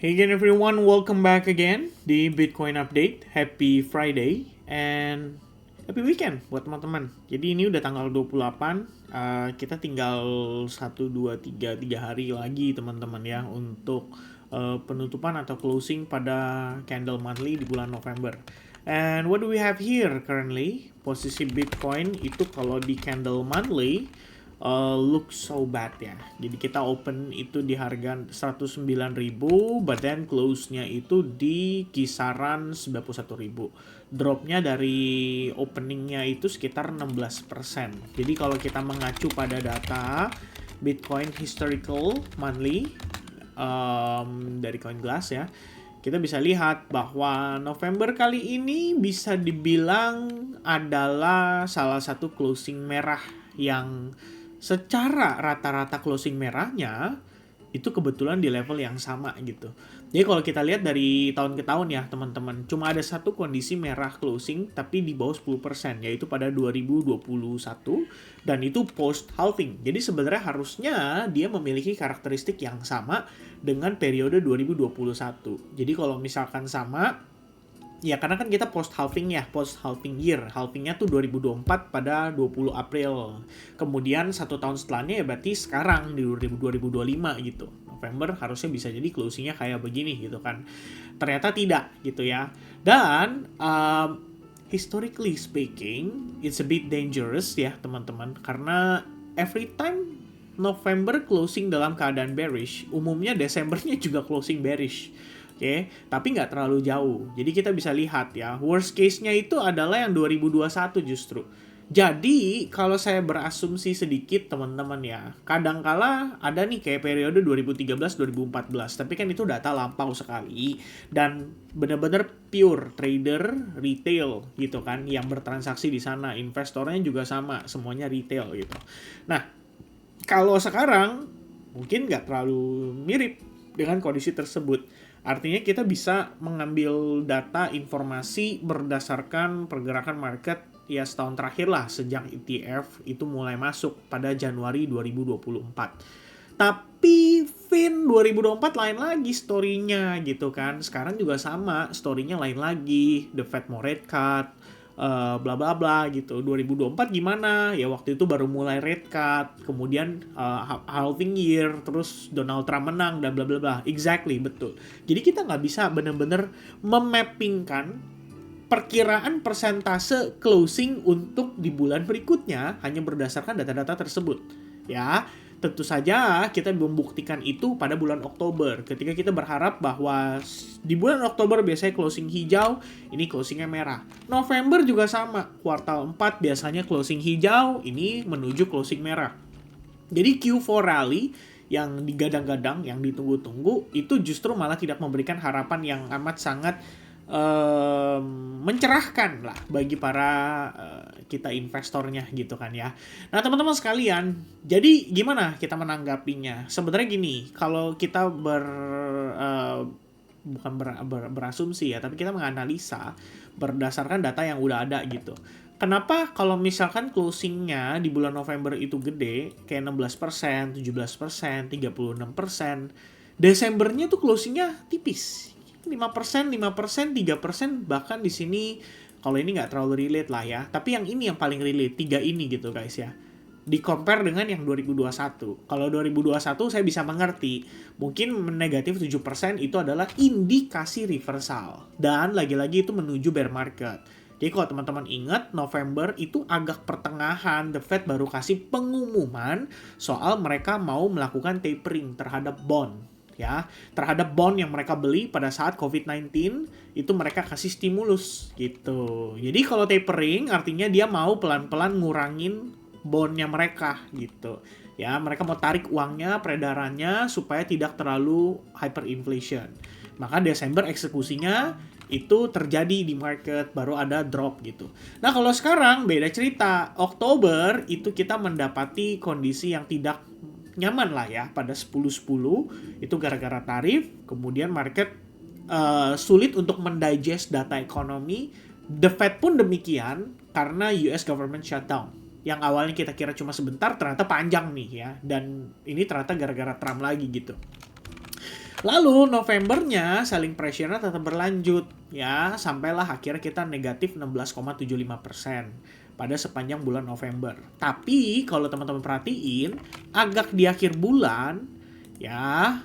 Hey again everyone, welcome back again di Bitcoin Update. Happy Friday and happy weekend buat teman-teman. Jadi ini udah tanggal 28, kita tinggal 1, 2, 3 hari lagi teman-teman ya untuk penutupan atau closing pada candle monthly di bulan November. And what do we have here currently? Posisi Bitcoin itu kalau di candle monthly look so bad ya. Jadi kita open itu di harga 109.000, but then close-nya itu di kisaran 91.000. Drop-nya dari openingnya itu sekitar 16%. Jadi kalau kita mengacu pada data Bitcoin historical monthly dari CoinGlass ya, kita bisa lihat bahwa November kali ini bisa dibilang adalah salah satu closing merah yang secara rata-rata closing merahnya itu kebetulan di level yang sama gitu. Jadi kalau kita lihat dari tahun ke tahun ya teman-teman, cuma ada satu kondisi merah closing tapi di bawah 10%, yaitu pada 2021 dan itu post halving. Jadi sebenarnya harusnya dia memiliki karakteristik yang sama dengan periode 2021. Jadi kalau misalkan sama, ya karena kan kita post halving year. Halvingnya tuh 2024 pada 20 April. Kemudian 1 tahun setelahnya ya berarti sekarang di 2025 gitu. November harusnya bisa jadi closingnya kayak begini gitu kan. Ternyata tidak gitu ya. Dan historically speaking, it's a bit dangerous ya teman-teman. Karena every time November closing dalam keadaan bearish, umumnya Desembernya juga closing bearish. Oke, tapi nggak terlalu jauh. Jadi kita bisa lihat ya, worst case-nya itu adalah yang 2021 justru. Jadi, kalau saya berasumsi sedikit teman-teman ya, kadangkala ada nih kayak periode 2013-2014, tapi kan itu data lampau sekali. Dan benar-benar pure trader retail gitu kan, yang bertransaksi di sana. Investornya juga sama, semuanya retail gitu. Nah, kalau sekarang mungkin nggak terlalu mirip dengan kondisi tersebut. Artinya kita bisa mengambil data informasi berdasarkan pergerakan market ya setahun terakhir lah sejak ETF itu mulai masuk pada Januari 2024. Tapi Fin 2024 lain lagi story-nya gitu kan. Sekarang juga sama, story-nya lain lagi. The Fed mau rate cut, bla bla bla gitu. 2024 gimana? Ya waktu itu baru mulai rate cut, kemudian halving year, terus Donald Trump menang dan bla bla bla. Exactly, betul. Jadi kita nggak bisa benar-benar memappingkan perkiraan persentase closing untuk di bulan berikutnya hanya berdasarkan data-data tersebut. Ya, tentu saja kita membuktikan itu pada bulan Oktober. Ketika kita berharap bahwa di bulan Oktober biasanya closing hijau, ini closingnya merah. November juga sama, kuartal 4 biasanya closing hijau, ini menuju closing merah. Jadi Q4 rally yang digadang-gadang, yang ditunggu-tunggu, itu justru malah tidak memberikan harapan yang amat sangat mencerahkan lah bagi para kita investornya gitu kan ya. Nah teman-teman sekalian, jadi gimana kita menanggapinya? Sebenarnya gini, kalau kita bukan berasumsi ya, tapi kita menganalisa berdasarkan data yang udah ada gitu. Kenapa kalau misalkan closingnya di bulan November itu gede, kayak 16%, 17%, 36%, Desembernya tuh closingnya tipis. 5%, 5%, 3%, bahkan di sini kalau ini nggak terlalu relate lah ya. Tapi yang ini yang paling relate, 3 ini gitu guys ya. Di-compare dengan yang 2021. Kalau 2021 saya bisa mengerti, mungkin negatif 7% itu adalah indikasi reversal. Dan lagi-lagi itu menuju bear market. Jadi kalau teman-teman ingat, November itu agak pertengahan, The Fed baru kasih pengumuman soal mereka mau melakukan tapering terhadap bond. Ya, terhadap bond yang mereka beli pada saat COVID-19 itu mereka kasih stimulus gitu. Jadi kalau tapering artinya dia mau pelan-pelan ngurangin bondnya mereka gitu. Ya, mereka mau tarik uangnya, peredarannya supaya tidak terlalu hyperinflation. Maka Desember eksekusinya itu terjadi di market, baru ada drop gitu. Nah kalau sekarang beda cerita. Oktober itu kita mendapati kondisi yang tidak nyaman lah ya pada 10-10 itu gara-gara tarif, kemudian market sulit untuk mendigest data ekonomi. The Fed pun demikian karena US government shutdown. Yang awalnya kita kira cuma sebentar ternyata panjang nih ya, dan ini ternyata gara-gara Trump lagi gitu. Lalu Novembernya selling pressure-nya tetap berlanjut ya, sampailah akhirnya kita negatif 16,75% pada sepanjang bulan November. Tapi kalau teman-teman perhatiin, agak di akhir bulan ya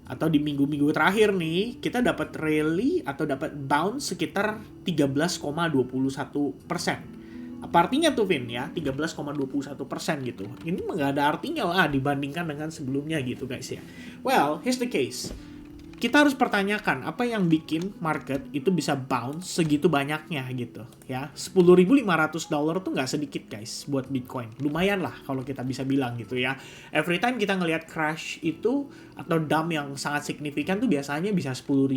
atau di minggu-minggu terakhir nih, kita dapat rally atau dapat bounce sekitar 13,21%. Apa artinya tuh, Vin, ya? 13,21% gitu. Ini nggak ada artinya lah dibandingkan dengan sebelumnya gitu, guys ya. Well, here's the case. Kita harus pertanyakan apa yang bikin market itu bisa bounce segitu banyaknya gitu ya. $10.500 tuh nggak sedikit, guys, buat Bitcoin. Lumayan lah kalau kita bisa bilang gitu ya. Every time kita ngelihat crash itu atau dump yang sangat signifikan tuh biasanya bisa $10.000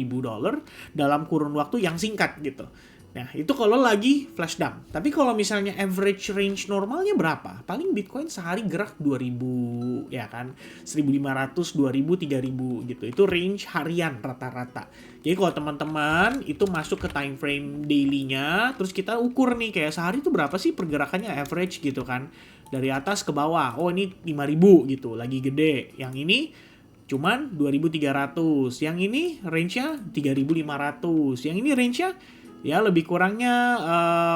dalam kurun waktu yang singkat gitu. Nah, itu kalau lagi flash dump. Tapi kalau misalnya average range normalnya berapa? Paling Bitcoin sehari gerak 2000, ya kan? 1500, 2000, 3000 gitu. Itu range harian rata-rata. Jadi kalau teman-teman itu masuk ke time frame daily-nya, terus kita ukur nih kayak sehari itu berapa sih pergerakannya average gitu kan. Dari atas ke bawah. Oh, ini 5000 gitu, lagi gede. Yang ini cuman 2300. Yang ini range-nya 3500. Yang ini range-nya ya lebih kurangnya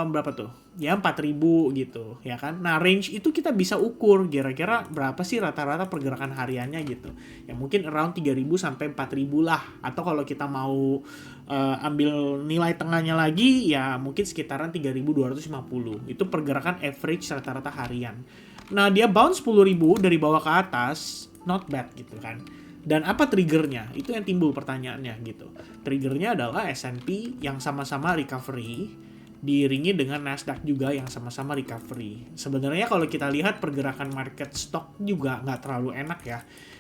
berapa tuh? Ya 4000 gitu, ya kan? Nah, range itu kita bisa ukur kira-kira berapa sih rata-rata pergerakan hariannya gitu. Ya mungkin around 3000 sampai 4000 lah. Atau kalau kita mau ambil nilai tengahnya lagi ya mungkin sekitaran 3250. Itu pergerakan average rata-rata harian. Nah, dia bounce 10.000 dari bawah ke atas, not bad gitu kan. Dan apa triggernya? Itu yang timbul pertanyaannya gitu. Triggernya adalah S&P yang sama-sama recovery, diiringi dengan Nasdaq juga yang sama-sama recovery. Sebenarnya kalau kita lihat pergerakan market stock juga nggak terlalu enak ya.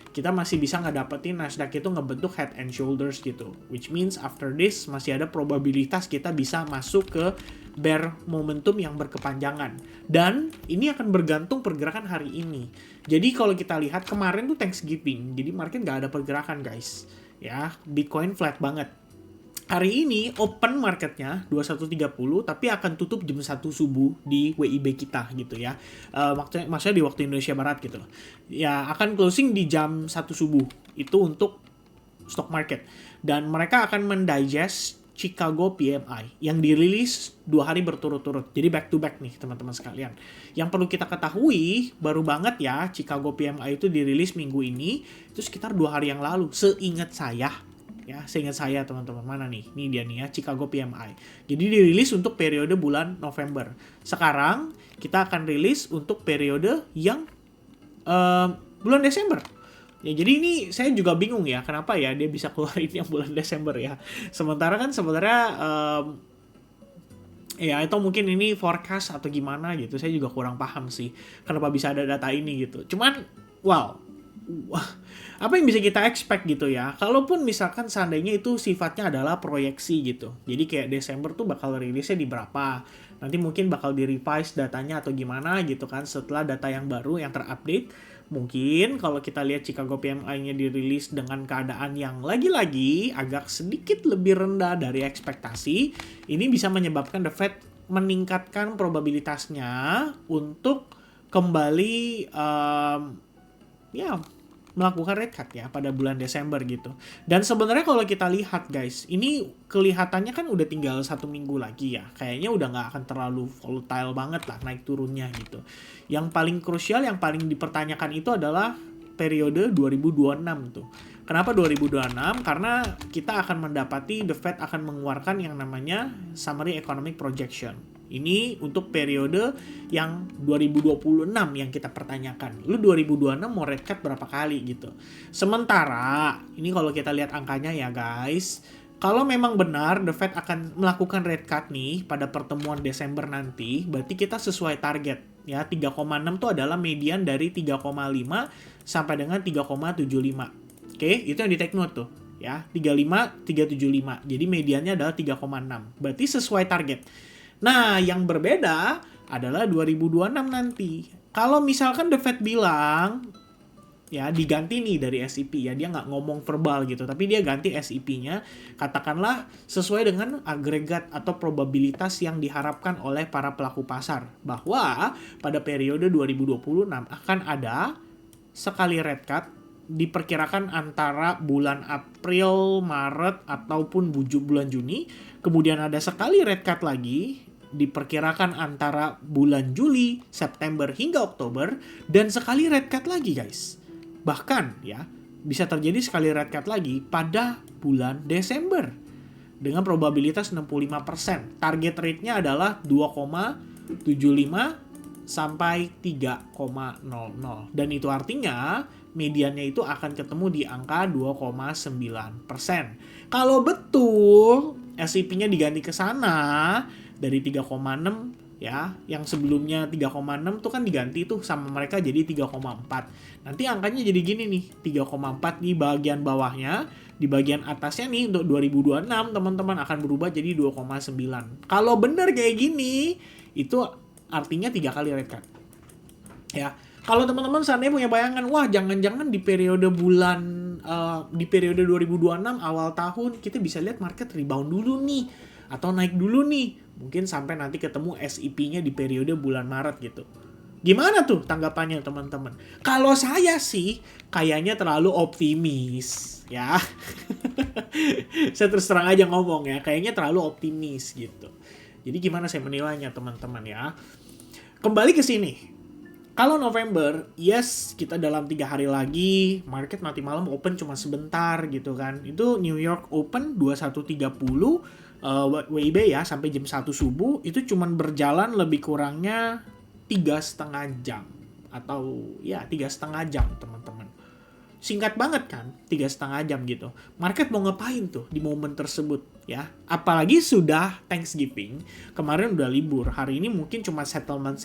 Kita masih bisa ngedapetin Nasdaq itu ngebentuk head and shoulders gitu. Which means after this masih ada probabilitas kita bisa masuk ke bear momentum yang berkepanjangan. Dan ini akan bergantung pergerakan hari ini. Jadi kalau kita lihat kemarin tuh Thanksgiving, jadi market nggak ada pergerakan, guys. Ya, Bitcoin flat banget. Hari ini open marketnya 21.30 tapi akan tutup jam 1 subuh di WIB kita gitu ya. Maksudnya di waktu Indonesia Barat gitu. Ya akan closing di jam 1 subuh. Itu untuk stock market. Dan mereka akan mendigest Chicago PMI yang dirilis 2 hari berturut-turut. Jadi back to back nih teman-teman sekalian. Yang perlu kita ketahui, baru banget ya Chicago PMI itu dirilis minggu ini. Itu sekitar 2 hari yang lalu. Seingat saya teman-teman, mana nih? Ini dia nih ya, Chicago PMI. Jadi dirilis untuk periode bulan November. Sekarang kita akan rilis untuk periode yang bulan Desember. Ya, jadi ini saya juga bingung ya, kenapa ya dia bisa keluarin yang bulan Desember ya. Sementara kan sebenarnya ya atau mungkin ini forecast atau gimana gitu, saya juga kurang paham sih kenapa bisa ada data ini gitu. Cuman wow, apa yang bisa kita expect gitu ya, kalaupun misalkan seandainya itu sifatnya adalah proyeksi gitu, jadi kayak Desember tuh bakal rilisnya di berapa, nanti mungkin bakal di-revise datanya atau gimana gitu kan setelah data yang baru yang terupdate. Mungkin kalau kita lihat Chicago PMI-nya dirilis dengan keadaan yang lagi-lagi agak sedikit lebih rendah dari ekspektasi, ini bisa menyebabkan The Fed meningkatkan probabilitasnya untuk kembali melakukan rate cut ya pada bulan Desember gitu. Dan sebenarnya kalau kita lihat guys, ini kelihatannya kan udah tinggal 1 minggu lagi ya. Kayaknya udah nggak akan terlalu volatile banget lah naik turunnya gitu. Yang paling krusial, yang paling dipertanyakan itu adalah periode 2026 tuh. Kenapa 2026? Karena kita akan mendapati The Fed akan mengeluarkan yang namanya Summary Economic Projection. Ini untuk periode yang 2026 yang kita pertanyakan. Lu 2026 mau rate cut berapa kali gitu. Sementara, ini kalau kita lihat angkanya ya guys, kalau memang benar The Fed akan melakukan rate cut nih pada pertemuan Desember nanti, berarti kita sesuai target. Ya, 3,6 itu adalah median dari 3,5 sampai dengan 3,75. Oke, itu yang di take note tuh. Ya, 35, 375. Jadi mediannya adalah 3,6. Berarti sesuai target. Nah, yang berbeda adalah 2026 nanti. Kalau misalkan The Fed bilang, ya diganti nih dari SEP ya, dia nggak ngomong verbal gitu, tapi dia ganti SEP-nya, katakanlah sesuai dengan agregat atau probabilitas yang diharapkan oleh para pelaku pasar, bahwa pada periode 2026 akan ada sekali rate cut diperkirakan antara bulan April, Maret, ataupun bulan Juni. Kemudian ada sekali rate cut lagi, diperkirakan antara bulan Juli, September, hingga Oktober. Dan sekali rate cut lagi guys. Bahkan ya, bisa terjadi sekali rate cut lagi pada bulan Desember. Dengan probabilitas 65%. Target rate-nya adalah 2,75 sampai 3,00. Dan itu artinya mediannya itu akan ketemu di angka 2,9%. Kalau betul SIP-nya diganti ke sana dari 3,6 ya, yang sebelumnya 3,6 tuh kan diganti tuh sama mereka jadi 3,4. Nanti angkanya jadi gini nih, 3,4 di bagian bawahnya, di bagian atasnya nih untuk 2026 teman-teman akan berubah jadi 2,9. Kalau benar kayak gini, itu artinya 3 kali rate cut. Ya. Kalau teman-teman seandainya punya bayangan, wah jangan-jangan di periode di periode 2026 awal tahun kita bisa lihat market rebound dulu nih atau naik dulu nih. Mungkin sampai nanti ketemu SIP-nya di periode bulan Maret gitu. Gimana tuh tanggapannya teman-teman? Kalau saya sih kayaknya terlalu optimis ya. Saya terus terang aja ngomong ya, kayaknya terlalu optimis gitu. Jadi gimana saya menilainya teman-teman ya? Kembali ke sini. Kalau November, yes, kita dalam 3 hari lagi, market nanti malam open cuma sebentar gitu kan. Itu New York Open 21.30 WIB ya, sampai jam 1 subuh, itu cuma berjalan lebih kurangnya 3,5 jam. Atau ya 3,5 jam teman-teman. Singkat banget kan, 3,5 jam gitu. Market mau ngapain tuh di momen tersebut ya? Apalagi sudah Thanksgiving, kemarin udah libur. Hari ini mungkin cuma settlement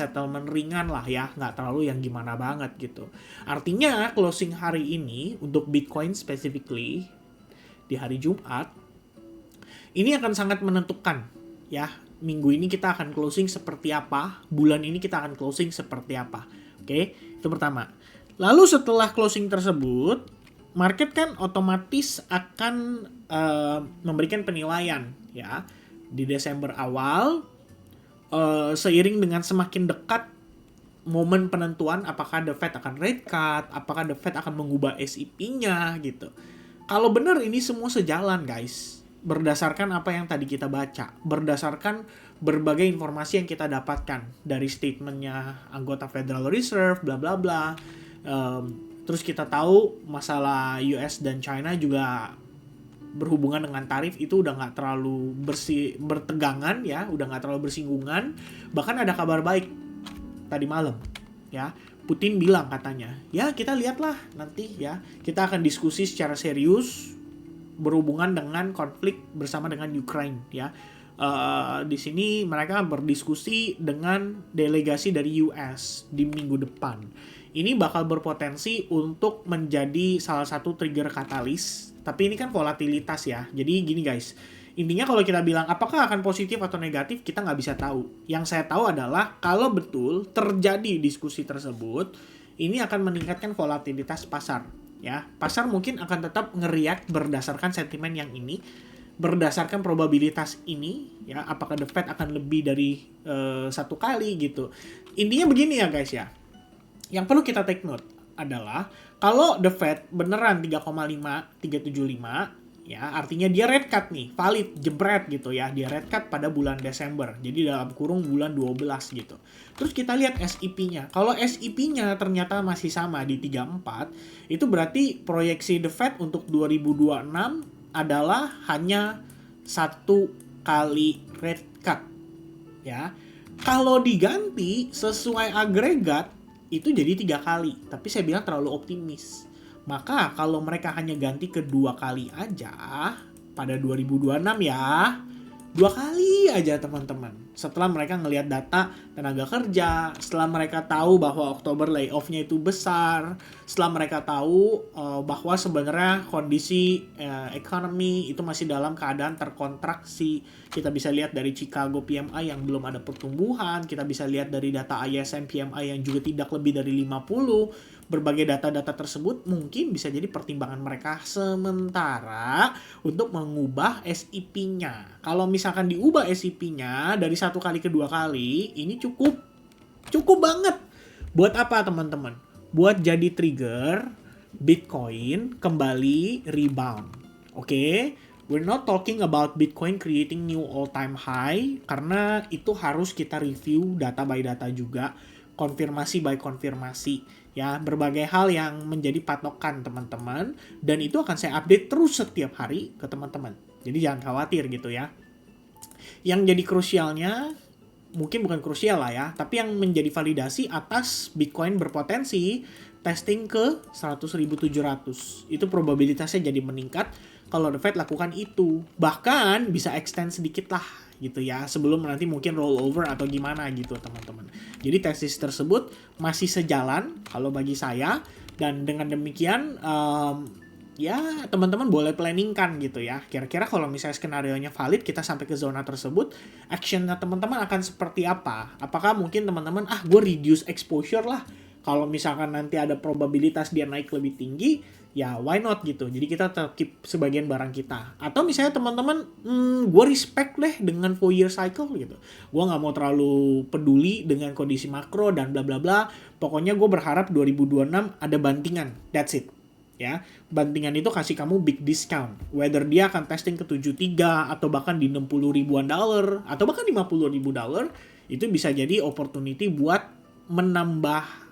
ringan lah ya, nggak terlalu yang gimana banget gitu. Artinya closing hari ini untuk Bitcoin specifically di hari Jumat, ini akan sangat menentukan ya. Minggu ini kita akan closing seperti apa, bulan ini kita akan closing seperti apa. Oke, itu pertama. Lalu setelah closing tersebut, market kan otomatis akan memberikan penilaian ya di Desember awal, seiring dengan semakin dekat momen penentuan apakah The Fed akan rate cut, apakah The Fed akan mengubah SIP-nya gitu. Kalau benar ini semua sejalan guys, berdasarkan apa yang tadi kita baca, berdasarkan berbagai informasi yang kita dapatkan dari statementnya anggota Federal Reserve, bla bla bla. Terus kita tahu masalah US dan China juga berhubungan dengan tarif itu udah nggak terlalu bertegangan ya, udah nggak terlalu bersinggungan. Bahkan ada kabar baik tadi malam ya, Putin bilang katanya, ya kita lihatlah nanti ya, kita akan diskusi secara serius berhubungan dengan konflik bersama dengan Ukraine ya. Di sini mereka berdiskusi dengan delegasi dari US di minggu depan. Ini bakal berpotensi untuk menjadi salah satu trigger katalis. Tapi ini kan volatilitas ya. Jadi gini guys, intinya kalau kita bilang apakah akan positif atau negatif, kita nggak bisa tahu. Yang saya tahu adalah kalau betul terjadi diskusi tersebut, ini akan meningkatkan volatilitas pasar. Ya, pasar mungkin akan tetap nge-react berdasarkan sentimen yang ini, berdasarkan probabilitas ini, ya, apakah The Fed akan lebih dari 1 kali gitu. Intinya begini ya guys ya. Yang perlu kita take note adalah kalau The Fed beneran 3,5, 375 ya, artinya dia rate cut nih, valid, jebret gitu ya, dia rate cut pada bulan Desember. Jadi dalam kurung bulan 12 gitu. Terus kita lihat SIP-nya. Kalau SIP-nya ternyata masih sama di 34, itu berarti proyeksi The Fed untuk 2026 adalah hanya 1 kali rate cut. Ya. Kalau diganti sesuai agregat itu jadi 3 kali, tapi saya bilang terlalu optimis. Maka kalau mereka hanya ganti ke 2 kali aja pada 2026 ya, 2 kali aja teman-teman. Setelah mereka ngelihat data tenaga kerja, setelah mereka tahu bahwa Oktober layoff-nya itu besar, setelah mereka tahu bahwa sebenarnya kondisi ekonomi itu masih dalam keadaan terkontraksi. Kita bisa lihat dari Chicago PMI yang belum ada pertumbuhan, kita bisa lihat dari data ISM PMI yang juga tidak lebih dari 50. Berbagai data-data tersebut mungkin bisa jadi pertimbangan mereka sementara untuk mengubah SIP-nya. Kalau misalkan diubah SIP-nya dari 1 kali ke 2 kali, ini cukup banget. Buat apa teman-teman? Buat jadi trigger Bitcoin kembali rebound. Oke? We're not talking about Bitcoin creating new all-time high karena itu harus kita review data by data juga, konfirmasi by konfirmasi, ya, berbagai hal yang menjadi patokan teman-teman, dan itu akan saya update terus setiap hari ke teman-teman. Jadi jangan khawatir gitu ya. Yang jadi krusialnya, mungkin bukan krusial lah ya, tapi yang menjadi validasi atas Bitcoin berpotensi testing ke 100.700. Itu probabilitasnya jadi meningkat kalau The Fed lakukan itu. Bahkan bisa extend sedikit lah gitu ya, sebelum nanti mungkin rollover atau gimana gitu teman-teman. Jadi tesis tersebut masih sejalan kalau bagi saya, dan dengan demikian ya teman-teman boleh planningkan gitu ya. Kira-kira kalau misalnya skenario-nya valid, kita sampai ke zona tersebut, actionnya teman-teman akan seperti apa? Apakah mungkin teman-teman, gue reduce exposure lah. Kalau misalkan nanti ada probabilitas dia naik lebih tinggi, ya why not gitu. Jadi kita tetap keep sebagian barang kita. Atau misalnya teman-teman, gue respect deh dengan 4-year cycle gitu. Gue nggak mau terlalu peduli dengan kondisi makro dan bla bla bla. Pokoknya gue berharap 2026 ada bantingan. That's it. Ya, bantingan itu kasih kamu big discount. Whether dia akan testing ke 73 atau bahkan di 60 ribuan dollar atau bahkan 50 ribu dollar, itu bisa jadi opportunity buat menambah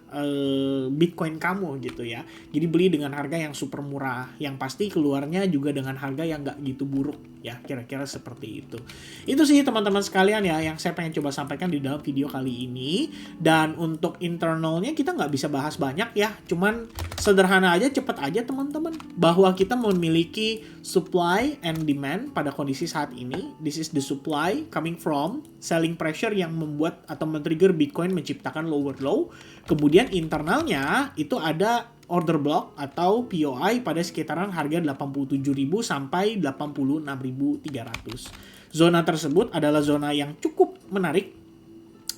Bitcoin kamu gitu ya. Jadi beli dengan harga yang super murah, yang pasti keluarnya juga dengan harga yang nggak gitu buruk ya, kira-kira seperti itu. Itu sih teman-teman sekalian ya yang saya pengen coba sampaikan di dalam video kali ini. Dan untuk internalnya kita nggak bisa bahas banyak ya, cuman sederhana aja, cepet aja teman-teman, bahwa kita memiliki supply and demand pada kondisi saat ini. This is the supply coming from selling pressure yang membuat atau men-trigger Bitcoin menciptakan lower low. Kemudian internalnya itu ada order block atau POI pada sekitaran harga 87.000 sampai 86.300. Zona tersebut adalah zona yang cukup menarik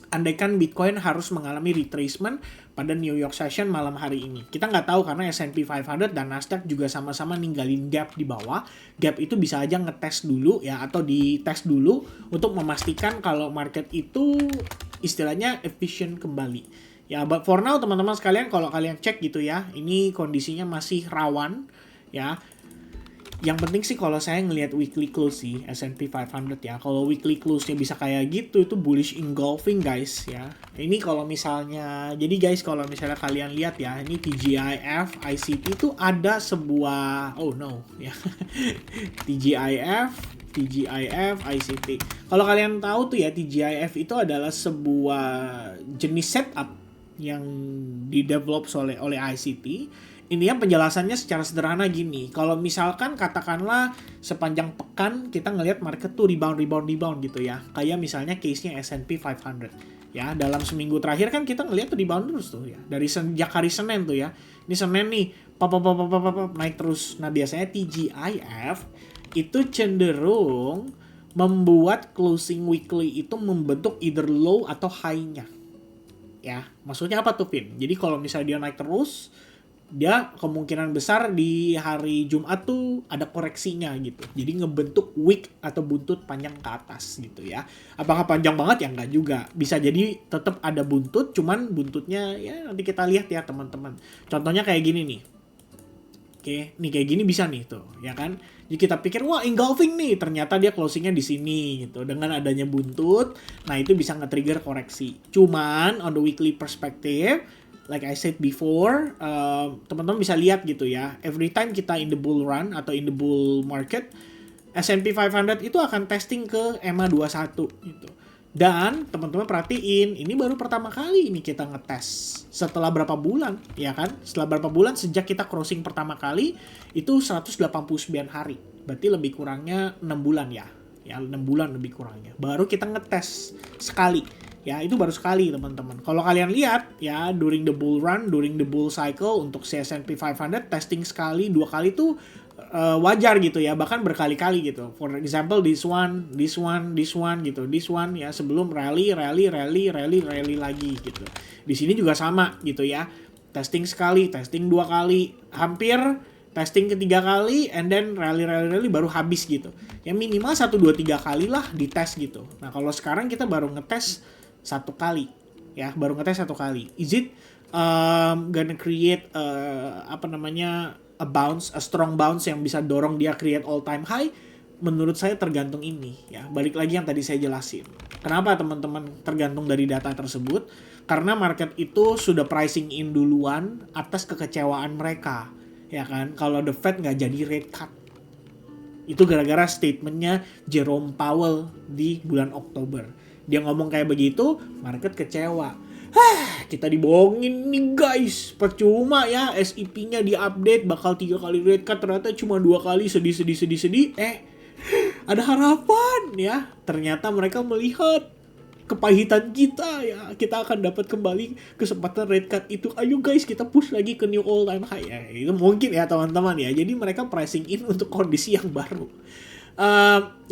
andaikan Bitcoin harus mengalami retracement pada New York Session malam hari ini. Kita nggak tahu karena S&P 500 dan Nasdaq juga sama-sama ninggalin gap di bawah. Gap itu bisa aja ngetes dulu ya, atau dites dulu untuk memastikan kalau market itu istilahnya efisien kembali. Ya, but for now teman-teman sekalian, kalau kalian cek gitu ya, ini kondisinya masih rawan ya. Yang penting sih kalau saya ngelihat weekly close sih S&P 500 ya. Kalau weekly close-nya bisa kayak gitu, itu bullish engulfing guys ya. Ini kalau misalnya, jadi guys kalau misalnya kalian lihat ya, ini TGIF, ICT itu ada sebuah, oh no ya. TGIF, ICT. Kalau kalian tahu tuh ya, TGIF itu adalah sebuah jenis setup yang di-develop oleh ICT. Ini yang penjelasannya secara sederhana gini. Kalau misalkan katakanlah sepanjang pekan kita ngelihat market tuh rebound gitu ya. Kayak misalnya case-nya S&P 500. Ya, dalam seminggu terakhir kan kita ngelihat tuh rebound terus tuh ya. Dari sejak hari Senin tuh ya. Ini Senin nih, naik terus. Nah, biasanya TGIF itu cenderung membuat closing weekly itu membentuk either low atau high-nya. Ya, maksudnya apa tuh, Vin? Jadi kalau misalnya dia naik terus, dia kemungkinan besar di hari Jumat tuh ada koreksinya gitu. Jadi ngebentuk wick atau buntut panjang ke atas gitu ya. Apakah panjang banget? Ya enggak juga. Bisa jadi tetap ada buntut, cuman buntutnya ya nanti kita lihat ya teman-teman. Contohnya kayak gini nih. Oke, nih kayak gini bisa nih tuh, ya kan? Jadi kita pikir, wah engulfing nih, ternyata dia closingnya di sini gitu. Dengan adanya buntut, nah itu bisa nge-trigger koreksi. Cuman on the weekly perspective, like I said before, teman-teman bisa lihat gitu ya. Every time kita in the bull run atau in the bull market, S&P 500 itu akan testing ke EMA 21 gitu. Dan teman-teman perhatiin, ini baru pertama kali ini kita ngetes. Setelah berapa bulan, ya kan? Setelah berapa bulan sejak kita crossing pertama kali, itu 189 hari. Berarti lebih kurangnya 6 bulan ya. Ya, 6 bulan lebih kurangnya. Baru kita ngetes sekali. Ya, itu baru sekali teman-teman. Kalau kalian lihat, ya, during the bull run, during the bull cycle, untuk S&P 500, testing sekali, 2 kali tuh wajar gitu ya, bahkan berkali-kali gitu. For example, this one gitu, this one ya, sebelum rally lagi gitu. Di sini juga sama gitu ya, testing sekali, testing 2 kali, hampir testing ketiga kali, and then rally baru habis gitu. Ya minimal 1, 2, 3 kali lah dites gitu. Nah kalau sekarang kita baru ngetes 1 kali ya, baru ngetes 1 kali. Is it gonna create a strong bounce yang bisa dorong dia create all time high. Menurut saya tergantung ini ya. Balik lagi yang tadi saya jelasin. Kenapa teman-teman tergantung dari data tersebut? Karena market itu sudah pricing in duluan atas kekecewaan mereka, ya kan? Kalau the Fed nggak jadi rate cut, itu gara-gara statementnya Jerome Powell di bulan Oktober. Dia ngomong kayak begitu, market kecewa. Kita dibohongin nih guys, percuma ya SEP-nya diupdate bakal 3 kali rate cut, ternyata cuma 2 kali, sedih. Ada harapan ya, ternyata mereka melihat kepahitan kita ya, kita akan dapat kembali kesempatan rate cut itu. Ayo guys, kita push lagi ke new all time high ya. Itu mungkin ya teman-teman ya. Jadi mereka pricing in untuk kondisi yang baru.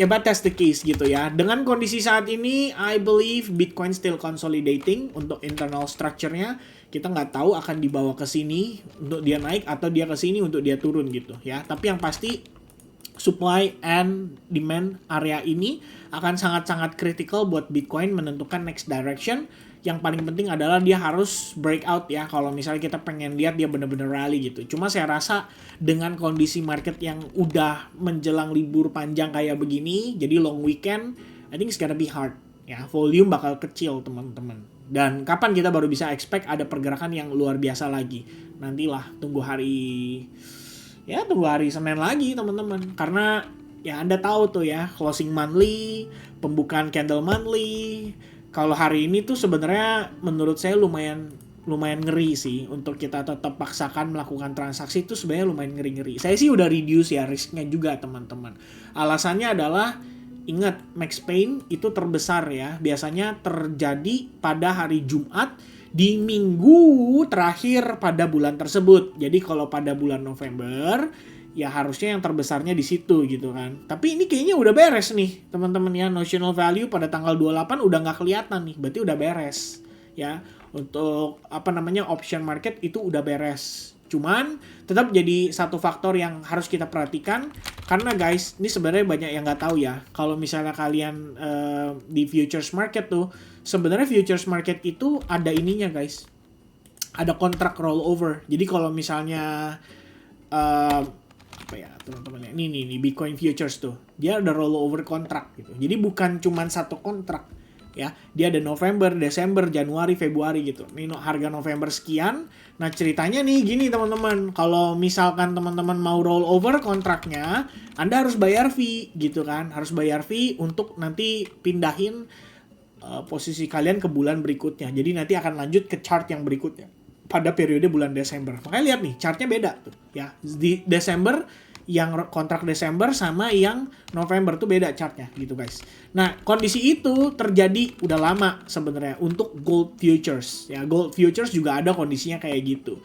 Ya, but that's the case gitu ya. Dengan kondisi saat ini, I believe Bitcoin still consolidating untuk internal structure-nya. Kita nggak tahu akan dibawa ke sini untuk dia naik atau dia ke sini untuk dia turun gitu ya. Tapi yang pasti supply and demand area ini akan sangat-sangat kritikal buat Bitcoin menentukan next direction. Yang paling penting adalah dia harus breakout ya, kalau misalnya kita pengen lihat dia bener-bener rally gitu. Cuma saya rasa dengan kondisi market yang udah menjelang libur panjang kayak begini, jadi long weekend, I think it's gonna be hard ya. Volume bakal kecil teman-teman. Dan kapan kita baru bisa expect ada pergerakan yang luar biasa lagi? Nantilah, tunggu hari Senin lagi teman-teman. Karena ya Anda tahu tuh ya, closing monthly, pembukaan candle monthly. Kalau hari ini tuh sebenarnya menurut saya lumayan ngeri sih untuk kita tetap paksakan melakukan transaksi. Itu sebenarnya lumayan ngeri-ngeri. Saya sih udah reduce ya risknya juga teman-teman. Alasannya adalah, ingat, Max Pain itu terbesar ya, biasanya terjadi pada hari Jumat di minggu terakhir pada bulan tersebut. Jadi kalau pada bulan November, ya harusnya yang terbesarnya di situ gitu kan. Tapi ini kayaknya udah beres nih teman-teman ya. Notional value pada tanggal 28 udah nggak kelihatan nih. Berarti udah beres ya. Untuk option market itu udah beres. Cuman tetap jadi satu faktor yang harus kita perhatikan. Karena guys, ini sebenarnya banyak yang nggak tahu ya. Kalau misalnya kalian di futures market tuh, sebenarnya futures market itu ada ininya guys. Ada kontrak rollover. Jadi kalau misalnya teman-teman ya, ini Bitcoin futures tuh, dia ada rollover kontrak gitu. Jadi bukan cuma satu kontrak ya, dia ada November, Desember, Januari, Februari gitu. Ini harga November sekian. Nah ceritanya nih gini teman-teman, kalau misalkan teman-teman mau rollover kontraknya, Anda harus bayar fee gitu kan, harus bayar fee untuk nanti pindahin posisi kalian ke bulan berikutnya. Jadi nanti akan lanjut ke chart yang berikutnya pada periode bulan Desember. Makanya lihat nih, chartnya beda tuh ya. Di Desember, yang kontrak Desember sama yang November tuh beda chartnya gitu guys. Nah kondisi itu terjadi udah lama sebenarnya untuk gold futures ya. Gold futures juga ada kondisinya kayak gitu.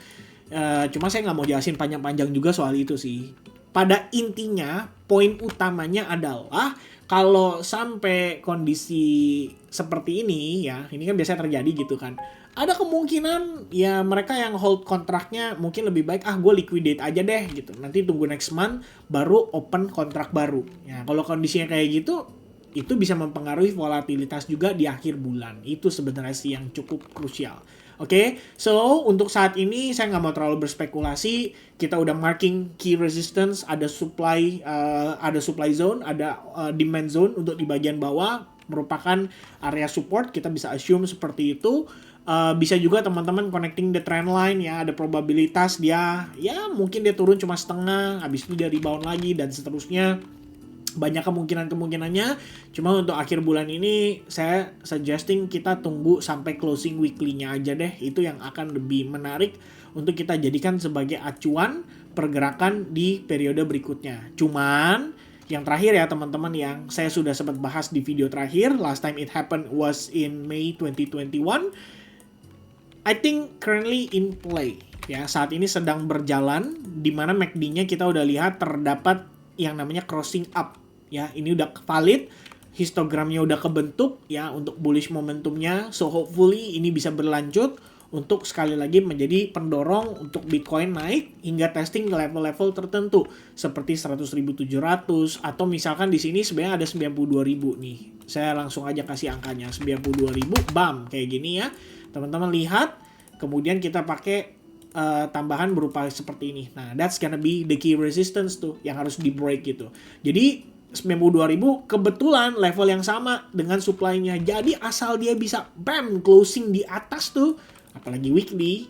Cuma saya nggak mau jelasin panjang-panjang juga soal itu sih. Pada intinya poin utamanya adalah kalau sampai kondisi seperti ini ya, ini kan biasanya terjadi gitu kan, ada kemungkinan ya mereka yang hold kontraknya mungkin lebih baik gue liquidate aja deh gitu. Nanti tunggu next month baru open kontrak baru. Ya kalau kondisinya kayak gitu, itu bisa mempengaruhi volatilitas juga di akhir bulan. Itu sebenarnya sih yang cukup krusial. Oke, so untuk saat ini saya nggak mau terlalu berspekulasi. Kita udah marking key resistance, ada supply zone, ada demand zone untuk di bagian bawah merupakan area support. Kita bisa assume seperti itu. Bisa juga teman-teman connecting the trend line ya, ada probabilitas dia ya mungkin dia turun cuma setengah, habis itu dia rebound lagi dan seterusnya. Banyak kemungkinannya. Cuma untuk akhir bulan ini saya suggesting kita tunggu sampai closing weekly-nya aja deh. Itu yang akan lebih menarik untuk kita jadikan sebagai acuan pergerakan di periode berikutnya. Cuman yang terakhir ya teman-teman, yang saya sudah sempat bahas di video terakhir, last time it happened was in May 2021. I think currently in play ya, saat ini sedang berjalan, di mana MACD-nya kita udah lihat terdapat yang namanya crossing up ya. Ini udah valid, histogramnya udah kebentuk ya untuk bullish momentumnya. So hopefully ini bisa berlanjut untuk sekali lagi menjadi pendorong untuk Bitcoin naik hingga testing ke level-level tertentu seperti 100.700 atau misalkan di sini sebenarnya ada 92.000 nih. Saya langsung aja kasih angkanya 92.000, bam kayak gini ya. Teman-teman lihat kemudian kita pakai tambahan berupa seperti ini. Nah, that's gonna be the key resistance tuh yang harus di break gitu. Jadi 92.000 kebetulan level yang sama dengan supply-nya. Jadi asal dia bisa bam closing di atas tuh, apalagi weekly,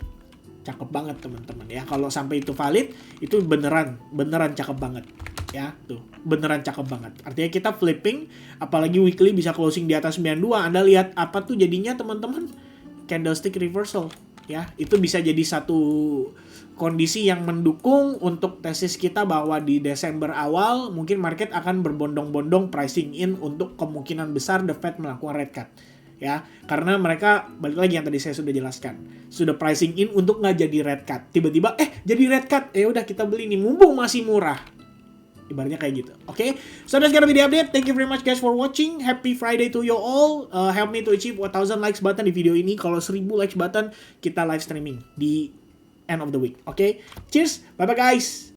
cakep banget teman-teman ya. Kalau sampai itu valid, itu beneran cakep banget ya. Tuh, beneran cakep banget. Artinya kita flipping, apalagi weekly bisa closing di atas 92. Anda lihat apa tuh jadinya teman-teman? Candlestick reversal ya. Itu bisa jadi satu kondisi yang mendukung untuk tesis kita bahwa di Desember awal mungkin market akan berbondong-bondong pricing in untuk kemungkinan besar The Fed melakukan rate cut ya, karena mereka balik lagi yang tadi saya sudah jelaskan, sudah pricing in untuk nggak jadi rate cut, tiba-tiba jadi rate cut, udah kita beli nih mumpung masih murah, ibaratnya kayak gitu. Oke, so that's gonna be the update. Thank you very much guys for watching. Happy Friday to you all. Help me to achieve 1000 likes button di video ini. Kalau 1000 likes button kita live streaming di end of the week. Okay, cheers, bye bye guys.